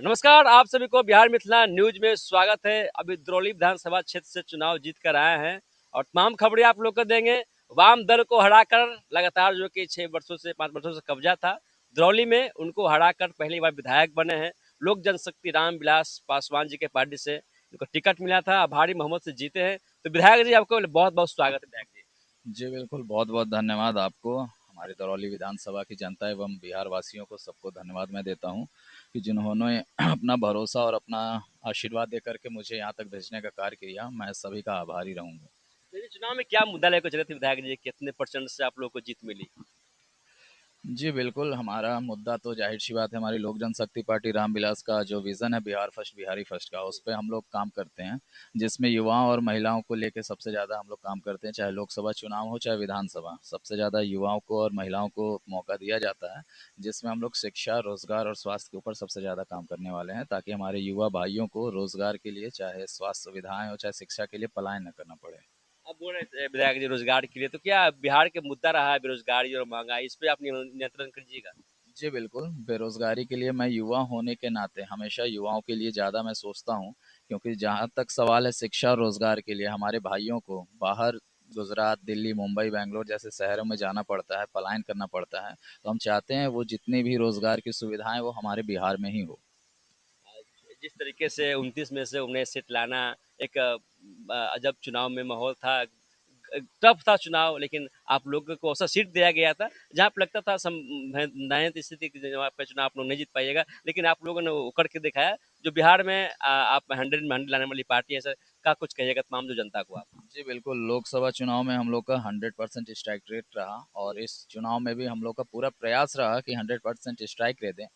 नमस्कार, आप सभी को बिहार मिथिला न्यूज में स्वागत है। अभी द्रौली विधानसभा क्षेत्र से चुनाव जीत कर आए हैं और तमाम खबरें आप लोग को देंगे। वाम दल को हराकर लगातार जो कि 6 वर्षों से 5 वर्षों से कब्जा था द्रौली में, उनको हराकर पहली बार विधायक बने हैं। लोक जनशक्ति रामविलास पासवान जी के पार्टी से उनको टिकट मिला था, भारी बहुमत से जीते हैं। तो विधायक जी, आपको बहुत बहुत स्वागत है विधायक जी। जी बिल्कुल, बहुत बहुत धन्यवाद आपको। हमारे दरौली विधानसभा की जनता एवं बिहार वासियों को सबको धन्यवाद मैं देता हूं कि जिन्होंने अपना भरोसा और अपना आशीर्वाद देकर के मुझे यहां तक भेजने का कार्य किया। मैं सभी का आभारी रहूंगा। तो ये चुनाव में क्या मुद्दा लेकर चले थे विधायक जी, कितने परसेंट से आप लोग को जीत मिली? जी बिल्कुल, हमारा मुद्दा तो ज़ाहिर-सी बात है, हमारी लोक जनशक्ति पार्टी रामविलास का जो विज़न है बिहार फर्स्ट बिहारी फर्स्ट का, उस पे हम लोग काम करते हैं, जिसमें युवाओं और महिलाओं को लेके सबसे ज़्यादा हम लोग काम करते हैं, चाहे लोकसभा चुनाव हो, चाहे विधानसभा। सबसे ज़्यादा युवाओं को और महिलाओं को मौका दिया जाता है, जिसमें हम लोग शिक्षा, रोज़गार और स्वास्थ्य के ऊपर सबसे ज़्यादा काम करने वाले हैं, ताकि हमारे युवा भाइयों को रोज़गार के लिए, चाहे स्वास्थ्य सुविधाएँ हो, चाहे शिक्षा के लिए पलायन ना करना पड़े। अब बोल रहे थे विधायक जी रोजगार के लिए, तो क्या बिहार के मुद्दा रहा है बेरोजगारी और महंगाई, इस पे आप नियंत्रण कीजिएगा? जी बिल्कुल, बेरोज़गारी के लिए मैं युवा होने के नाते हमेशा युवाओं के लिए ज़्यादा मैं सोचता हूँ, क्योंकि जहाँ तक सवाल है शिक्षा और रोज़गार के लिए हमारे भाइयों को बाहर गुजरात, दिल्ली, मुंबई, बैंगलोर जैसे शहरों में जाना पड़ता है, पलायन करना पड़ता है। तो हम चाहते हैं वो जितनी भी रोज़गार की सुविधाएँ वो हमारे बिहार में ही हो। जिस तरीके से 29 में से 19 सीट लाना, एक अजब चुनाव में माहौल था, टफ था चुनाव, लेकिन आप लोगों को ऐसा सीट दिया गया था जहाँ पे लगता था दयनीय स्थिति की जगह पे चुनाव आप लोग नहीं जीत पाइएगा, लेकिन आप लोगों ने वो करके दिखाया। जो बिहार में आप 100 में 100 लाने वाली पार्टी है सर, क्या कुछ कहिएगा तमाम जो जनता को आप? जी बिल्कुल, लोकसभा चुनाव में हम लोग का 100% स्ट्राइक रेट रहा और इस चुनाव में भी हम लोग का पूरा प्रयास रहा कि 100% स्ट्राइक रेट दें।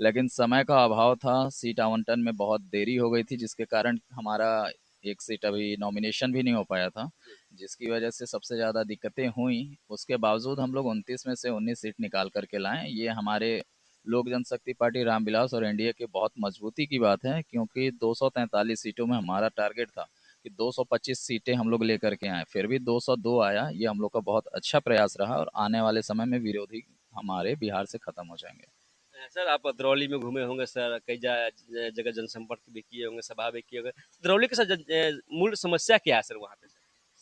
लेकिन समय का अभाव था, सीट आवंटन में बहुत देरी हो गई थी, जिसके कारण हमारा एक सीट अभी नॉमिनेशन भी नहीं हो पाया था, जिसकी वजह से सबसे ज़्यादा दिक्कतें हुई। उसके बावजूद हम लोग 29 में से 19 सीट निकाल करके लाएं। ये हमारे लोक जनशक्ति पार्टी रामविलास और एनडीए की बहुत मजबूती की बात है, क्योंकि 243 सीटों में हमारा टारगेट था कि 225 सीटें हम लोग लेकर के आए, फिर भी 202 आया। ये हम लोग का बहुत अच्छा प्रयास रहा और आने वाले समय में विरोधी हमारे बिहार से खत्म हो जाएंगे। सर, आप दरौली में घूमे होंगे सर, कई जगह जनसंपर्क भी किए होंगे, सभा भी किए होंगे। दरौली की सर मूल समस्या क्या है सर वहाँ पे?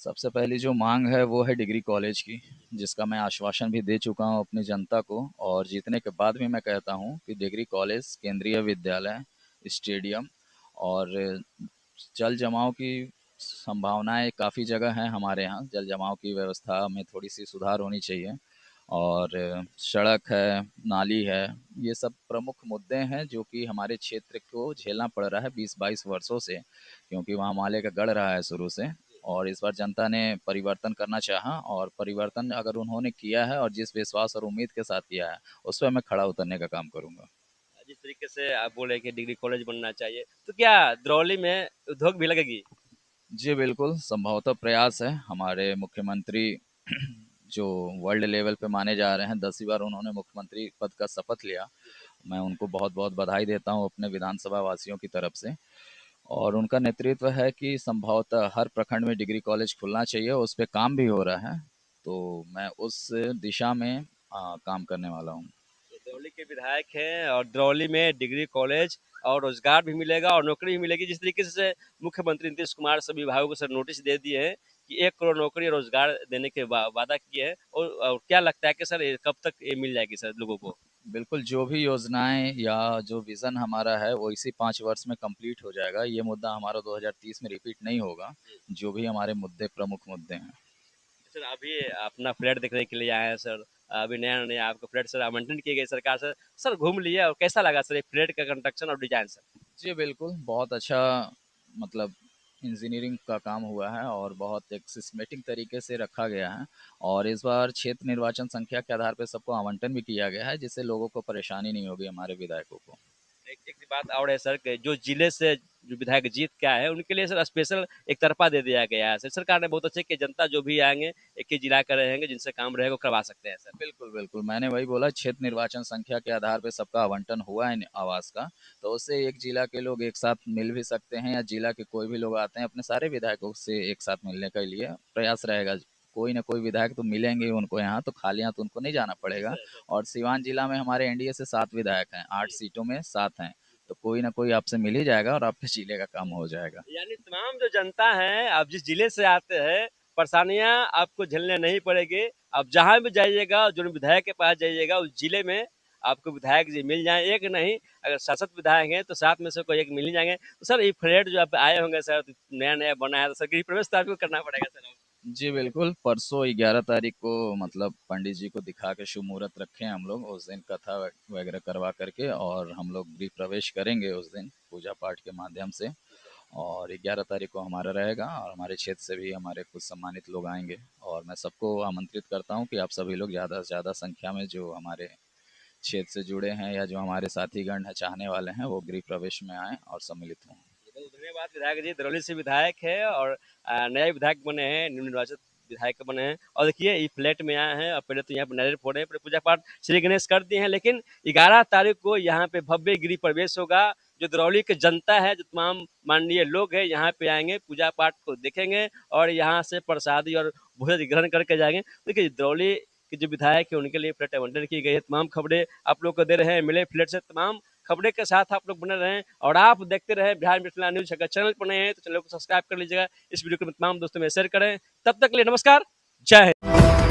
सबसे पहली जो मांग है वो है डिग्री कॉलेज की, जिसका मैं आश्वासन भी दे चुका हूँ अपनी जनता को, और जीतने के बाद भी मैं कहता हूँ कि डिग्री कॉलेज, केंद्रीय विद्यालय, स्टेडियम और जल जमाव की संभावनाएं काफ़ी जगह हैं हमारे यहाँ। जल जमाव की व्यवस्था में थोड़ी सी सुधार होनी चाहिए, और सड़क है, नाली है। ये सब प्रमुख मुद्दे हैं जो कि हमारे क्षेत्र को झेलना पड़ रहा है 20-22 वर्षों से, क्योंकि वहाँ माले का गढ़ रहा है शुरू से। और इस बार जनता ने परिवर्तन करना चाहा, और परिवर्तन अगर उन्होंने किया है और जिस विश्वास और उम्मीद के साथ किया है, उस पर मैं खड़ा उतरने का काम करूँगा। जिस तरीके से आप बोले कि डिग्री कॉलेज बनना चाहिए, तो क्या दरौली में उद्योग भी लगेगी? जी बिल्कुल, संभवतः प्रयास है। हमारे मुख्यमंत्री जो वर्ल्ड लेवल पे माने जा रहे हैं, 10वीं बार उन्होंने मुख्यमंत्री पद का शपथ लिया। मैं उनको बहुत बहुत बधाई देता हूँ अपने विधानसभा वासियों की तरफ से। और उनका नेतृत्व है कि संभवतः हर प्रखंड में डिग्री कॉलेज खुलना चाहिए, उस पे काम भी हो रहा है। तो मैं उस दिशा में काम करने वाला हूँ। दरौली के विधायक हैं और दरौली में डिग्री कॉलेज और रोजगार भी मिलेगा और नौकरी भी मिलेगी। जिस तरीके से मुख्यमंत्री नीतीश कुमार सभी विभागों को सर नोटिस दे दिए हैं कि 1 करोड़ नौकरी और रोजगार देने के वादा किए हैं, और क्या लगता है कि सर कब तक ये मिल जाएगी सर लोगों को? बिल्कुल, जो भी योजनाएं या जो विज़न हमारा है वो इसी 5 वर्ष में कंप्लीट हो जाएगा। ये मुद्दा हमारा 2030 में रिपीट नहीं होगा, जो भी हमारे मुद्दे प्रमुख मुद्दे हैं। सर, अभी अपना फ्लैट देखने के लिए आए हैं सर। अभी नया नया आपको फ्लैट सर आवंटन किए गए सरकार से। सर घूम लिए और कैसा लगा सर ये फ्लैट का कंस्ट्रक्शन और डिजाइन सर? जी बिल्कुल, बहुत अच्छा, मतलब इंजीनियरिंग का काम हुआ है और बहुत एक सिस्टमेटिक तरीके से रखा गया है। और इस बार क्षेत्र निर्वाचन संख्या के आधार पर सबको आवंटन भी किया गया है, जिससे लोगों को परेशानी नहीं होगी, हमारे विधायकों को। एक एक बात और है सर कि जो जिले से जो विधायक जीत के आए हैं उनके लिए सर स्पेशल एक तरफा दे दिया गया है सर। सरकार ने बहुत अच्छे कि जनता जो भी आएंगे एक ही जिला का रहेंगे, जिनसे काम रहेगा वो करवा सकते हैं सर। बिल्कुल बिल्कुल, मैंने वही बोला, क्षेत्र निर्वाचन संख्या के आधार पे सबका आवंटन हुआ है आवास का। तो उससे एक जिला के लोग एक साथ मिल भी सकते हैं, या जिला के कोई भी लोग आते हैं अपने सारे विधायकों से एक साथ मिलने के लिए प्रयास रहेगा। कोई ना कोई विधायक तो मिलेंगे ही उनको यहाँ, तो खाली हाथ उनको नहीं जाना पड़ेगा। ऐसा है सर। और सिवान जिला में हमारे एनडीए से 7 विधायक हैं, 8 जी। सीटों में 7 हैं। तो कोई ना कोई आपसे मिल ही जाएगा और आपके जिले का काम हो जाएगा। यानी तमाम जो जनता है, आप जिस जिले से आते हैं, परेशानियां आपको झेलने नहीं पड़ेगी। आप जहां भी जाइएगा, जो विधायक के पास जाइएगा, उस जिले में आपको विधायक जी मिल जाए, एक नहीं, अगर शासक विधायक हैं तो 7 में से कोई एक मिल ही जाएंगे। तो सर ये फ्लैट जो आप आए होंगे सर, नया नया बना है, तो सर गृह प्रवेश तो आपको करना पड़ेगा सर। जी बिल्कुल, परसों 11 तारीख को मतलब पंडित जी को दिखा के शुभ मुहूर्त रखे हैं हम लोग। उस दिन कथा वगैरह करवा करके और हम लोग गृह प्रवेश करेंगे उस दिन पूजा पाठ के माध्यम से। और 11 तारीख को हमारा रहेगा और हमारे क्षेत्र से भी हमारे कुछ सम्मानित लोग आएंगे। और मैं सबको आमंत्रित करता हूं कि आप सभी लोग ज़्यादा से ज़्यादा संख्या में जो हमारे क्षेत्र से जुड़े हैं या जो हमारे साथीगण हैं, चाहने वाले हैं, वो गृह प्रवेश में आएँ और सम्मिलित हों। बहुत धन्यवाद विधायक जी, दरौली से विधायक है और नए विधायक बने हैं, नवनिर्वाचित विधायक बने हैं। और देखिए ये फ्लैट में आए हैं और पहले तो यहाँ पर नारियल फोड़े, फिर पूजा पाठ श्री गणेश कर दिए हैं, लेकिन 11 तारीख को यहाँ पे भव्य गृह प्रवेश होगा। जो दरौली की जनता है, जो तमाम माननीय लोग हैं, यहाँ पे आएंगे, पूजा पाठ को देखेंगे और यहाँ से प्रसादी और भोजन ग्रहण करके जाएंगे। देखिए दरौली के जो विधायक है उनके लिए फ्लैट आवंटन की गई है। तमाम खबरें आप लोग को दे रहे हैं, मिले फ्लैट से तमाम खबरें के साथ आप लोग बने रहें और आप देखते रहे बिहार मिथिला न्यूज। अगर चैनल पर नए हैं तो चैनल को सब्सक्राइब कर लीजिएगा, इस वीडियो को तमाम दोस्तों में शेयर करें। तब तक के लिए नमस्कार, जय हिंद।